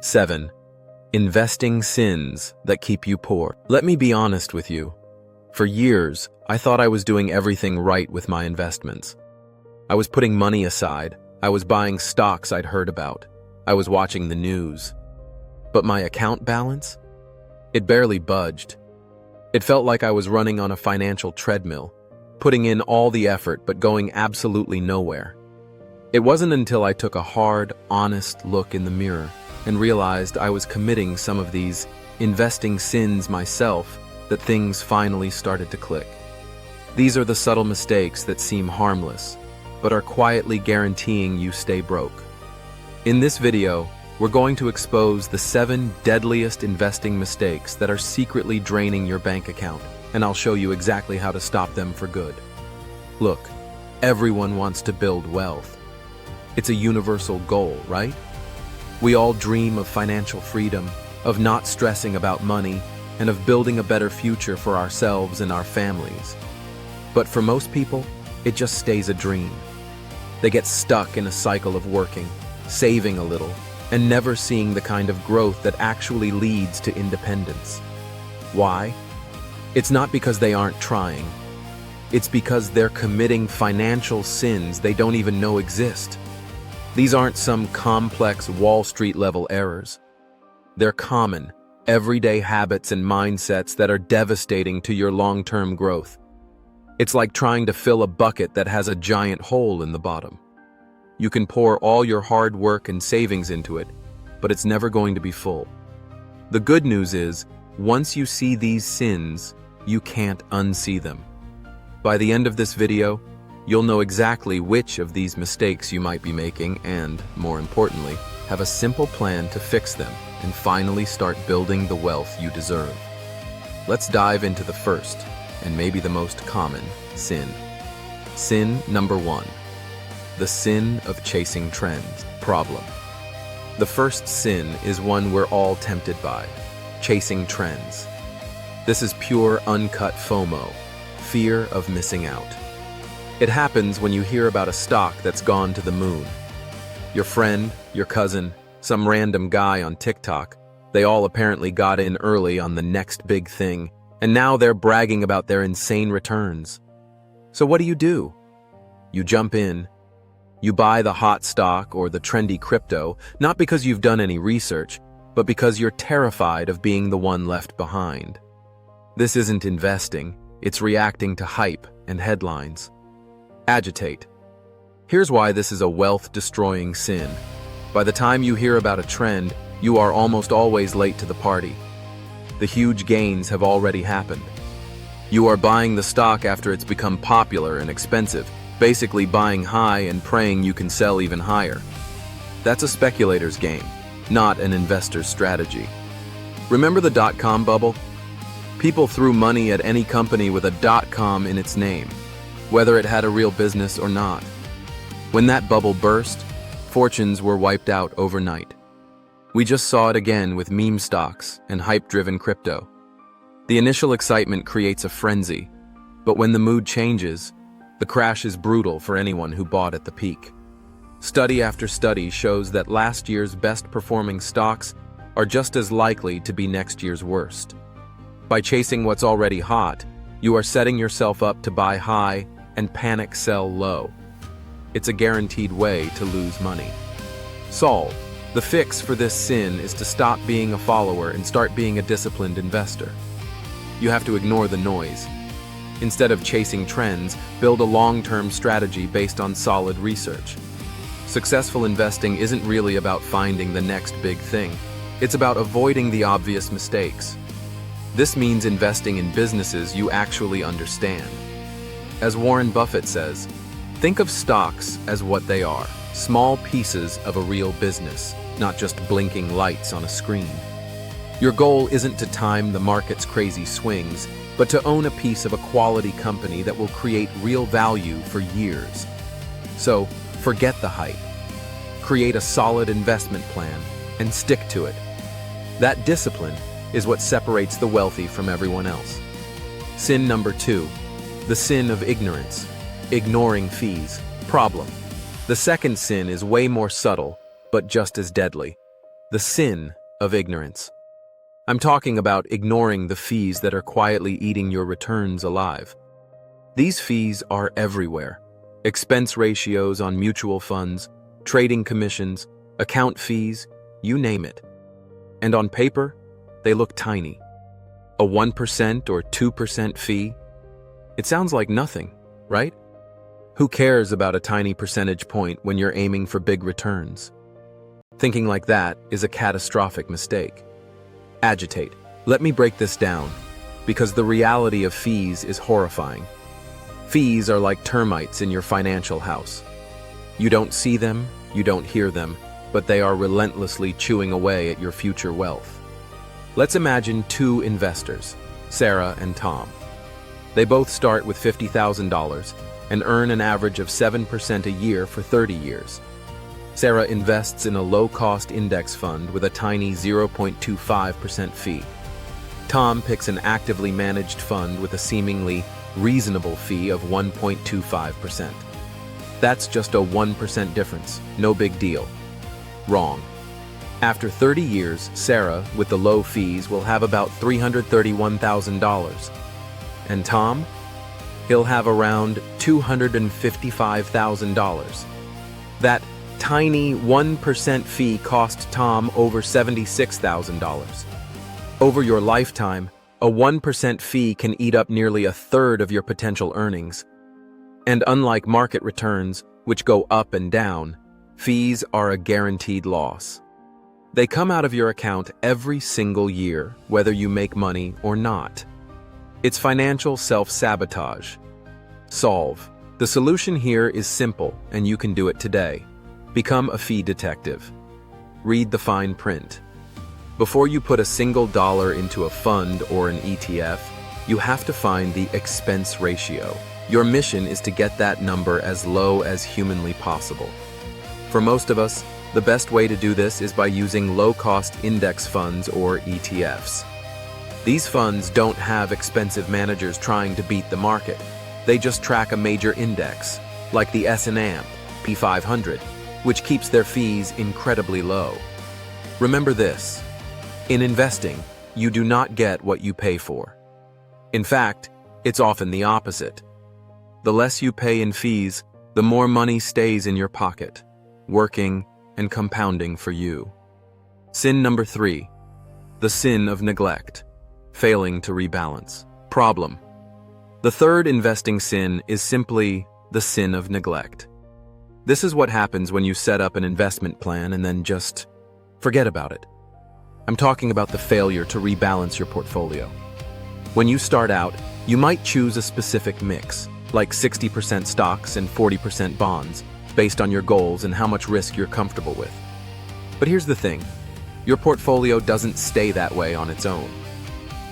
7. Investing sins that keep you poor. Let me be honest with you. For years, I thought I was doing everything right with my investments. I was putting money aside. I was buying stocks I'd heard about. I was watching the news. But my account balance? It barely budged. It felt like I was running on a financial treadmill, putting in all the effort but going absolutely nowhere. It wasn't until I took a hard, honest look in the mirror and realized I was committing some of these investing sins myself that things finally started to click. These are the subtle mistakes that seem harmless, but are quietly guaranteeing you stay broke. In this video, we're going to expose the 7 deadliest investing mistakes that are secretly draining your bank account, and I'll show you exactly how to stop them for good. Look, everyone wants to build wealth. It's a universal goal, right? We all dream of financial freedom, of not stressing about money, and of building a better future for ourselves and our families. But for most people, it just stays a dream. They get stuck in a cycle of working, saving a little, and never seeing the kind of growth that actually leads to independence. Why? It's not because they aren't trying. It's because they're committing financial sins they don't even know exist. These aren't some complex Wall Street level errors. They're common, everyday habits and mindsets that are devastating to your long-term growth. It's like trying to fill a bucket that has a giant hole in the bottom. You can pour all your hard work and savings into it, but it's never going to be full. The good news is, once you see these sins, you can't unsee them. By the end of this video, you'll know exactly which of these mistakes you might be making and, more importantly, have a simple plan to fix them and finally start building the wealth you deserve. Let's dive into the first, and maybe the most common, sin. Sin number 1. The sin of chasing trends. Problem. The first sin is one we're all tempted by, chasing trends. This is pure uncut FOMO, fear of missing out. It happens when you hear about a stock that's gone to the moon. Your friend, your cousin, some random guy on TikTok, they all apparently got in early on the next big thing, and now they're bragging about their insane returns. So what do? You jump in. You buy the hot stock or the trendy crypto, not because you've done any research, but because you're terrified of being the one left behind. This isn't investing, it's reacting to hype and headlines. Agitate. Here's why this is a wealth-destroying sin. By the time you hear about a trend, you are almost always late to the party. The huge gains have already happened. You are buying the stock after it's become popular and expensive, basically buying high and praying you can sell even higher. That's a speculator's game, not an investor's strategy. Remember the dot-com bubble? People threw money at any company with a dot-com in its name, whether it had a real business or not. When that bubble burst, fortunes were wiped out overnight. We just saw it again with meme stocks and hype-driven crypto. The initial excitement creates a frenzy, but when the mood changes, the crash is brutal for anyone who bought at the peak. Study after study shows that last year's best-performing stocks are just as likely to be next year's worst. By chasing what's already hot, you are setting yourself up to buy high and panic sell low. It's a guaranteed way to lose money. Solve. The fix for this sin is to stop being a follower and start being a disciplined investor. You have to ignore the noise. Instead of chasing trends, build a long-term strategy based on solid research. Successful investing isn't really about finding the next big thing. It's about avoiding the obvious mistakes. This means investing in businesses you actually understand. As Warren Buffett says, think of stocks as what they are, small pieces of a real business, not just blinking lights on a screen. Your goal isn't to time the market's crazy swings, but to own a piece of a quality company that will create real value for years. So, forget the hype. Create a solid investment plan and stick to it. That discipline is what separates the wealthy from everyone else. Sin number 2, the sin of ignorance, ignoring fees. Problem. The second sin is way more subtle, but just as deadly. The sin of ignorance. I'm talking about ignoring the fees that are quietly eating your returns alive. These fees are everywhere. Expense ratios on mutual funds, trading commissions, account fees, you name it. And on paper, they look tiny. A 1% or 2% fee? It sounds like nothing, right? Who cares about a tiny percentage point when you're aiming for big returns? Thinking like that is a catastrophic mistake. Agitate. Let me break this down, because the reality of fees is horrifying. Fees are like termites in your financial house. You don't see them, you don't hear them, but they are relentlessly chewing away at your future wealth. Let's imagine two investors, Sarah and Tom. They both start with $50,000 and earn an average of 7% a year for 30 years. Sarah invests in a low-cost index fund with a tiny 0.25% fee. Tom picks an actively managed fund with a seemingly reasonable fee of 1.25%. That's just a 1% difference, no big deal. Wrong. After 30 years, Sarah, with the low fees, will have about $331,000. And Tom? He'll have around $255,000. That tiny 1% fee cost Tom over $76,000. Over your lifetime, a 1% fee can eat up nearly a third of your potential earnings. And unlike market returns, which go up and down, fees are a guaranteed loss. They come out of your account every single year, whether you make money or not. It's financial self-sabotage. Solve. The solution here is simple, and you can do it today. Become a fee detective. Read the fine print. Before you put a single dollar into a fund or an ETF, you have to find the expense ratio. Your mission is to get that number as low as humanly possible. For most of us, the best way to do this is by using low-cost index funds or ETFs. These funds don't have expensive managers trying to beat the market. They just track a major index, like the S&P 500, which keeps their fees incredibly low. Remember this: in investing, you do not get what you pay for. In fact, it's often the opposite. The less you pay in fees, the more money stays in your pocket, working and compounding for you. Sin number 3, the sin of neglect, failing to rebalance. Problem. The third investing sin is simply the sin of neglect. This is what happens when you set up an investment plan and then just forget about it. I'm talking about the failure to rebalance your portfolio. When you start out, you might choose a specific mix, like 60% stocks and 40% bonds, based on your goals and how much risk you're comfortable with. But here's the thing: your portfolio doesn't stay that way on its own.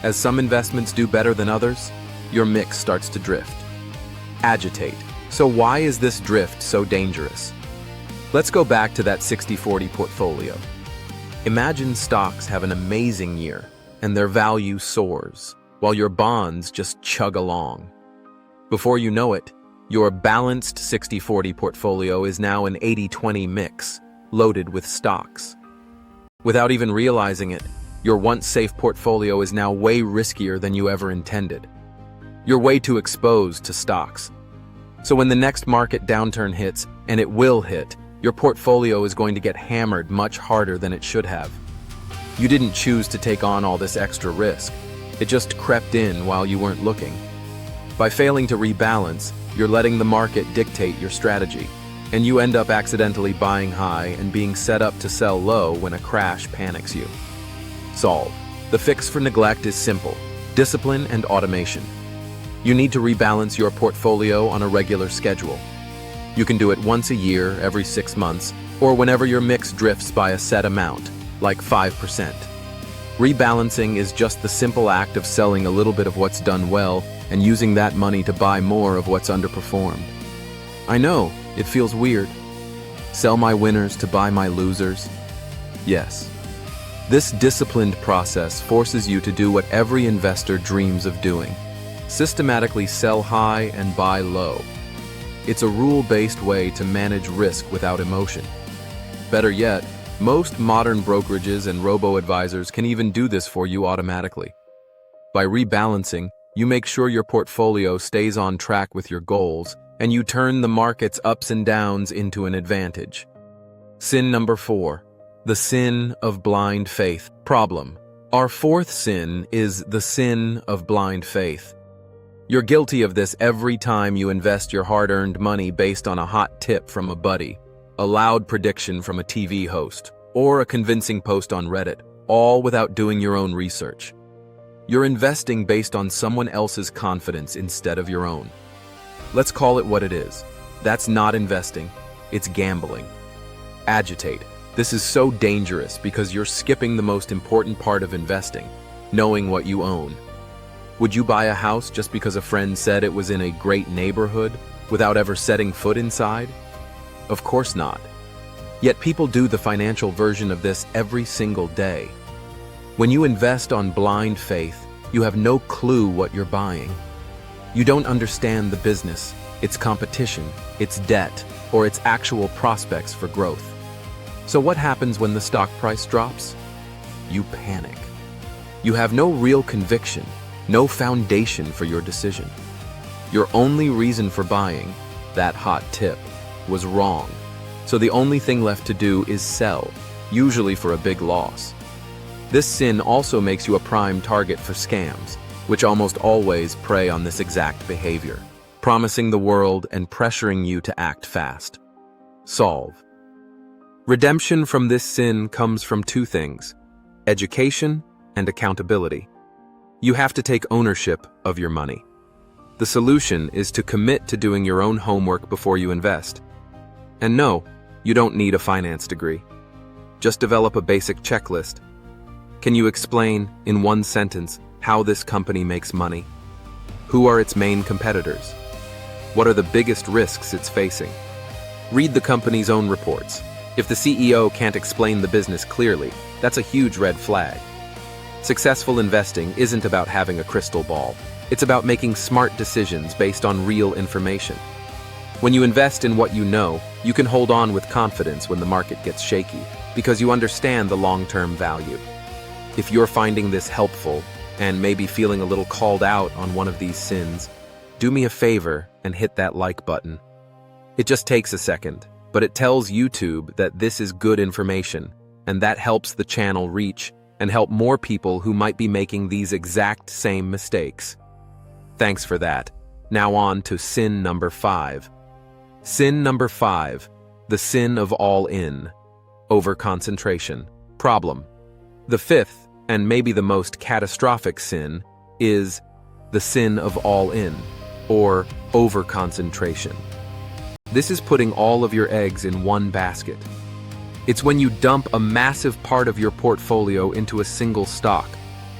As some investments do better than others, your mix starts to drift. Agitate. So why is this drift so dangerous? Let's go back to that 60-40 portfolio. Imagine stocks have an amazing year and their value soars, while your bonds just chug along. Before you know it, your balanced 60-40 portfolio is now an 80-20 mix, loaded with stocks. Without even realizing it, your once safe portfolio is now way riskier than you ever intended. You're way too exposed to stocks. So when the next market downturn hits, and it will hit, your portfolio is going to get hammered much harder than it should have. You didn't choose to take on all this extra risk. It just crept in while you weren't looking. By failing to rebalance, you're letting the market dictate your strategy, and you end up accidentally buying high and being set up to sell low when a crash panics you. Solve. The fix for neglect is simple: discipline and automation. You need to rebalance your portfolio on a regular schedule. You can do it once a year, every 6 months, or whenever your mix drifts by a set amount, like 5%. Rebalancing is just the simple act of selling a little bit of what's done well and using that money to buy more of what's underperformed. I know, it feels weird. Sell my winners to buy my losers? Yes. This disciplined process forces you to do what every investor dreams of doing: systematically sell high and buy low. It's a rule-based way to manage risk without emotion. Better yet, Most modern brokerages and robo-advisors can even do this for you automatically. By rebalancing, you make sure your portfolio stays on track with your goals, and you turn the market's ups and downs into an advantage. Sin number 4. The sin of blind faith. Problem. Our fourth sin is the sin of blind faith. You're guilty of this every time you invest your hard-earned money based on a hot tip from a buddy, a loud prediction from a TV host, or a convincing post on Reddit, all without doing your own research. You're investing based on someone else's confidence instead of your own. Let's call it what it is. That's not investing, it's gambling. Agitate. This is so dangerous because you're skipping the most important part of investing, knowing what you own. Would you buy a house just because a friend said it was in a great neighborhood without ever setting foot inside? Of course not. Yet people do the financial version of this every single day. When you invest on blind faith, you have no clue what you're buying. You don't understand the business, its competition, its debt, or its actual prospects for growth. So what happens when the stock price drops? You panic. You have no real conviction, no foundation for your decision. Your only reason for buying, that hot tip, was wrong. So the only thing left to do is sell, usually for a big loss. This sin also makes you a prime target for scams, which almost always prey on this exact behavior, promising the world and pressuring you to act fast. Solve. Redemption from this sin comes from two things: education and accountability. You have to take ownership of your money. The solution is to commit to doing your own homework before you invest. And no, you don't need a finance degree. Just develop a basic checklist. Can you explain, in one sentence, how this company makes money? Who are its main competitors? What are the biggest risks it's facing? Read the company's own reports. If the CEO can't explain the business clearly, that's a huge red flag. Successful investing isn't about having a crystal ball. It's about making smart decisions based on real information. When you invest in what you know, you can hold on with confidence when the market gets shaky, because you understand the long-term value. If you're finding this helpful, and maybe feeling a little called out on one of these sins, do me a favor and hit that like button. It just takes a second, but it tells YouTube that this is good information, and that helps the channel reach and help more people who might be making these exact same mistakes. Thanks for that. Now on to sin number 5. Sin number 5, the sin of all-in, overconcentration. Problem. The fifth, and maybe the most catastrophic sin, is the sin of all-in, or overconcentration. This is putting all of your eggs in one basket. It's when you dump a massive part of your portfolio into a single stock,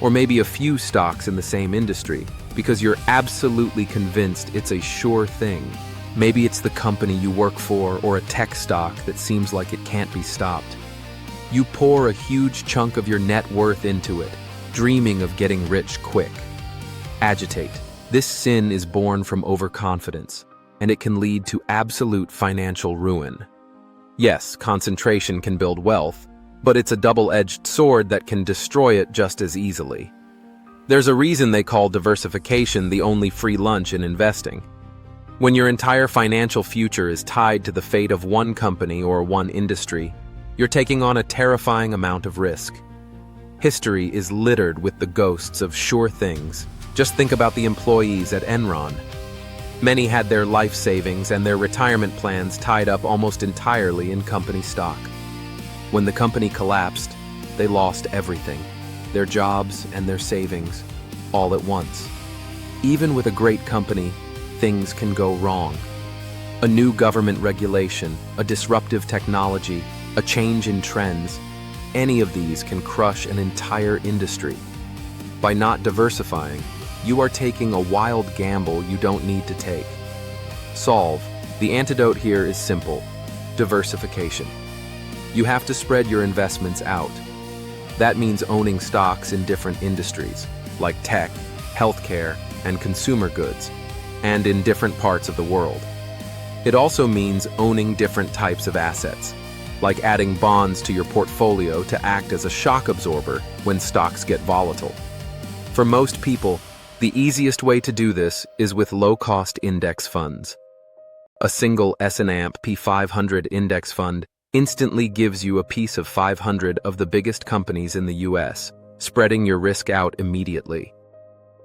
or maybe a few stocks in the same industry, because you're absolutely convinced it's a sure thing. Maybe it's the company you work for or a tech stock that seems like it can't be stopped. You pour a huge chunk of your net worth into it, dreaming of getting rich quick. Agitate. This sin is born from overconfidence, and it can lead to absolute financial ruin. Yes, concentration can build wealth, but it's a double-edged sword that can destroy it just as easily. There's a reason they call diversification the only free lunch in investing. When your entire financial future is tied to the fate of one company or one industry, you're taking on a terrifying amount of risk. History is littered with the ghosts of sure things. Just think about the employees at Enron. Many had their life savings and their retirement plans tied up almost entirely in company stock. When the company collapsed, they lost everything, their jobs and their savings, all at once. Even with a great company, things can go wrong. A new government regulation, a disruptive technology, a change in trends, any of these can crush an entire industry. By not diversifying, you are taking a wild gamble you don't need to take. Solve. The antidote here is simple: diversification. You have to spread your investments out. That means owning stocks in different industries, like tech, healthcare, and consumer goods, and in different parts of the world. It also means owning different types of assets, like adding bonds to your portfolio to act as a shock absorber when stocks get volatile. For most people, the easiest way to do this is with low-cost index funds. A single S&P 500 index fund instantly gives you a piece of 500 of the biggest companies in the US, spreading your risk out immediately.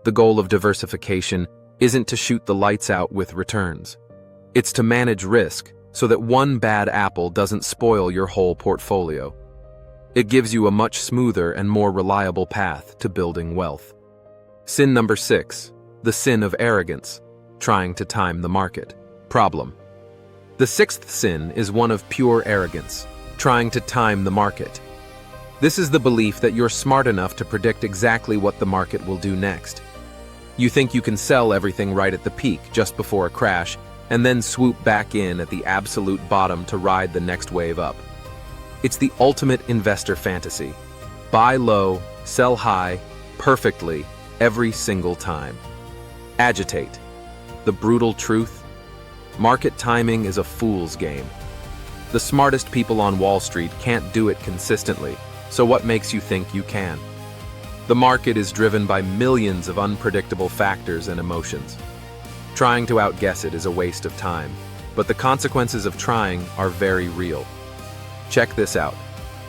The goal of diversification isn't to shoot the lights out with returns. It's to manage risk so that one bad apple doesn't spoil your whole portfolio. It gives you a much smoother and more reliable path to building wealth. Sin number 6, the sin of arrogance, trying to time the market. Problem. The 6th sin is one of pure arrogance, trying to time the market. This is the belief that you're smart enough to predict exactly what the market will do next. You think you can sell everything right at the peak just before a crash, and then swoop back in at the absolute bottom to ride the next wave up. It's the ultimate investor fantasy. Buy low, sell high, perfectly, every single time. Agitate. The brutal truth: market timing is a fool's game. The smartest people on Wall Street can't do it consistently, so what makes you think you can? The market is driven by millions of unpredictable factors and emotions. Trying to outguess it is a waste of time, but the consequences of trying are very real. Check this out.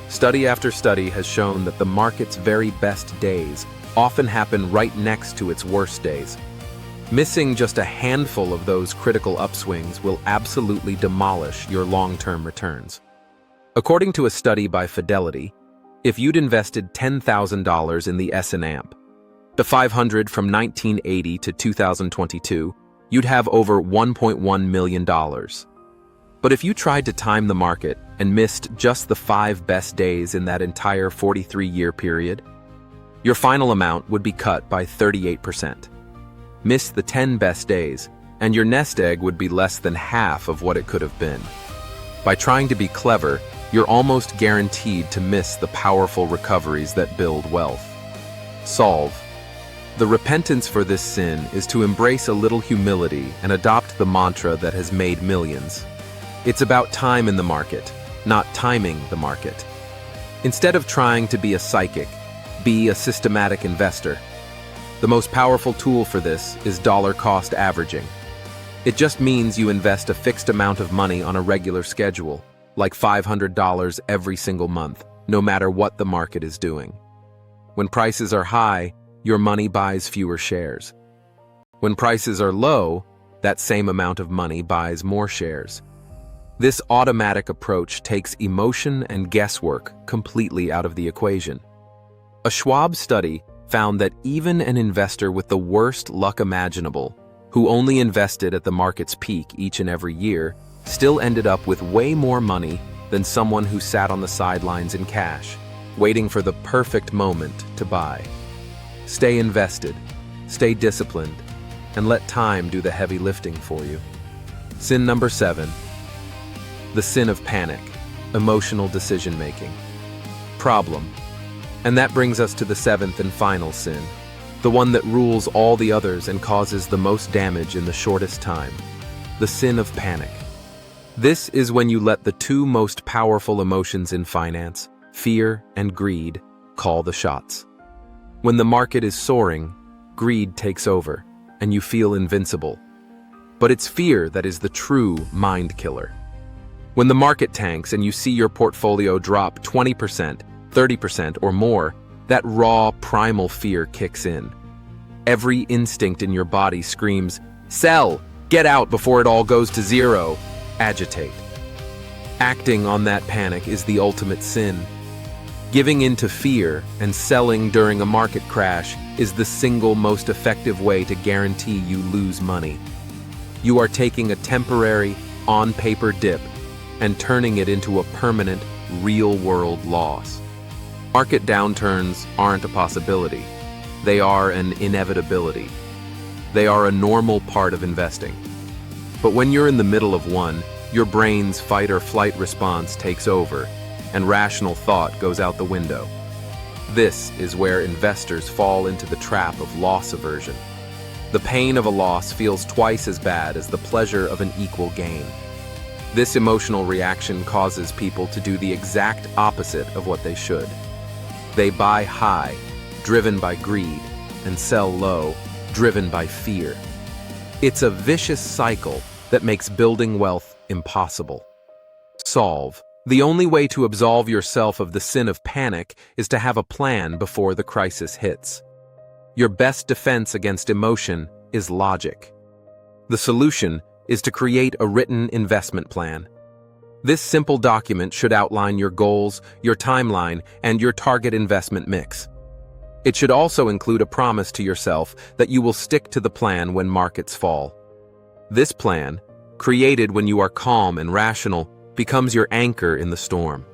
Study after study has shown that the market's very best days often happen right next to its worst days. Missing just a handful of those critical upswings will absolutely demolish your long-term returns. According to a study by Fidelity, if you'd invested $10,000 in the S&P 500 from 1980 to 2022, you'd have over $1.1 million. But if you tried to time the market and missed just the 5 best days in that entire 43-year period, your final amount would be cut by 38%. Miss the 10 best days, and your nest egg would be less than half of what it could have been. By trying to be clever, you're almost guaranteed to miss the powerful recoveries that build wealth. Solve. The repentance for this sin is to embrace a little humility and adopt the mantra that has made millions. It's about time in the market, not timing the market. Instead of trying to be a psychic, be a systematic investor. The most powerful tool for this is dollar cost averaging. It just means you invest a fixed amount of money on a regular schedule, like $500 every single month, no matter what the market is doing. When prices are high, your money buys fewer shares. When prices are low, that same amount of money buys more shares. This automatic approach takes emotion and guesswork completely out of the equation. A Schwab study found that even an investor with the worst luck imaginable, who only invested at the market's peak each and every year, still ended up with way more money than someone who sat on the sidelines in cash, waiting for the perfect moment to buy. Stay invested, stay disciplined, and let time do the heavy lifting for you. Sin number 7. The sin of panic, emotional decision-making. Problem. And that brings us to the 7th and final sin, the one that rules all the others and causes the most damage in the shortest time. The sin of panic. This is when you let the 2 most powerful emotions in finance, fear and greed, call the shots. When the market is soaring, greed takes over, and you feel invincible. But it's fear that is the true mind killer. When the market tanks and you see your portfolio drop 20%, 30% or more, that raw, primal fear kicks in. Every instinct in your body screams, "Sell! Get out before it all goes to zero!" Agitate. Acting on that panic is the ultimate sin. Giving in to fear and selling during a market crash is the single most effective way to guarantee you lose money. You are taking a temporary, on-paper dip and turning it into a permanent, real-world loss. Market downturns aren't a possibility. They are an inevitability. They are a normal part of investing. But when you're in the middle of one, your brain's fight-or-flight response takes over, and rational thought goes out the window. This is where investors fall into the trap of loss aversion. The pain of a loss feels twice as bad as the pleasure of an equal gain. This emotional reaction causes people to do the exact opposite of what they should. They buy high, driven by greed, and sell low, driven by fear. It's a vicious cycle that makes building wealth impossible. Solve. The only way to absolve yourself of the sin of panic is to have a plan before the crisis hits. Your best defense against emotion is logic. The solution is to create a written investment plan. This simple document should outline your goals, your timeline, and your target investment mix. It should also include a promise to yourself that you will stick to the plan when markets fall. This plan, created when you are calm and rational, becomes your anchor in the storm.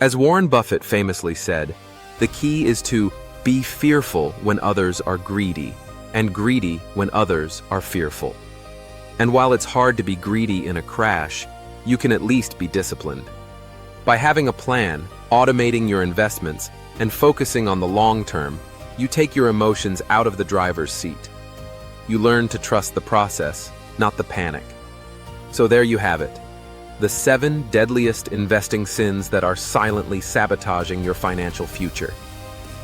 As Warren Buffett famously said, the key is to be fearful when others are greedy, and greedy when others are fearful. And while it's hard to be greedy in a crash, you can at least be disciplined. By having a plan, automating your investments, and focusing on the long term, you take your emotions out of the driver's seat. You learn to trust the process, not the panic. So there you have it. The 7 deadliest investing sins that are silently sabotaging your financial future.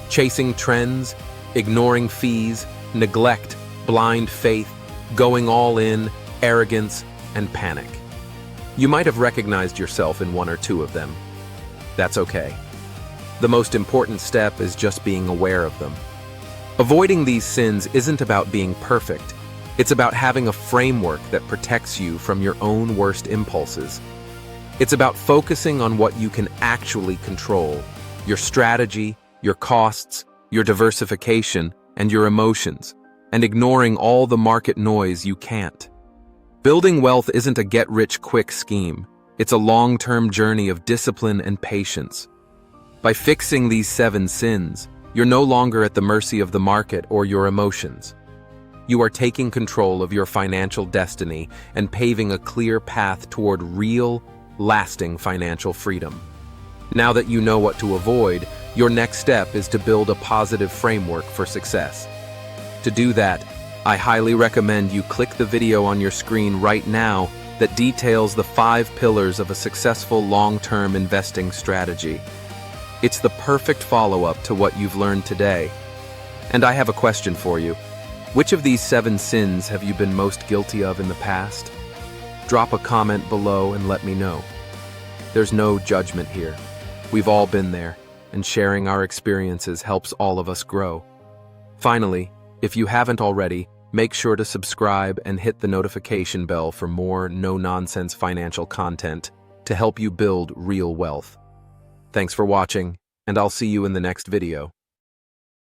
Chasing trends, ignoring fees, neglect, blind faith, going all in, arrogance, and panic. You might have recognized yourself in 1 or 2 of them. That's okay. The most important step is just being aware of them. Avoiding these sins isn't about being perfect. It's about having a framework that protects you from your own worst impulses. It's about focusing on what you can actually control: your strategy, your costs, your diversification, and your emotions, and ignoring all the market noise you can't. Building wealth isn't a get-rich-quick scheme. It's a long-term journey of discipline and patience. By fixing these 7 sins, you're no longer at the mercy of the market or your emotions. You are taking control of your financial destiny and paving a clear path toward real, lasting financial freedom. Now that you know what to avoid, your next step is to build a positive framework for success. To do that, I highly recommend you click the video on your screen right now that details the 5 pillars of a successful long-term investing strategy. It's the perfect follow-up to what you've learned today. And I have a question for you. Which of these 7 sins have you been most guilty of in the past? Drop a comment below and let me know. There's no judgment here. We've all been there, and sharing our experiences helps all of us grow. Finally, if you haven't already, make sure to subscribe and hit the notification bell for more no-nonsense financial content to help you build real wealth. Thanks for watching, and I'll see you in the next video.